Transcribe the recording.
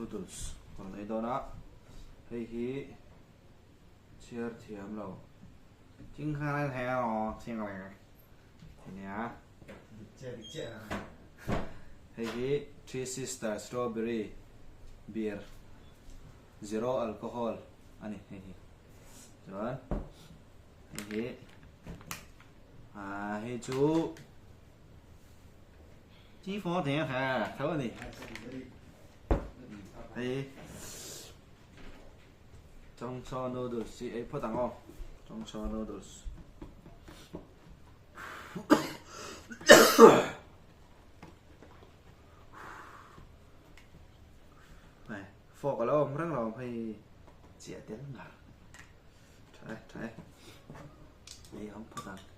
noodles còn này đó nó hay hi chia thiểm rồi chính khai theo xem này thì nhá hay hi Three Sisters strawberry beer zero alcohol anh hay hi rồi hay hi hay chú chi phó thế hả thấu này thì trong so noodles chị ấy phớt tặng không trong so noodles này phô cả lâu rất là phải chia tiếng nào trời trời gì không phớt tặng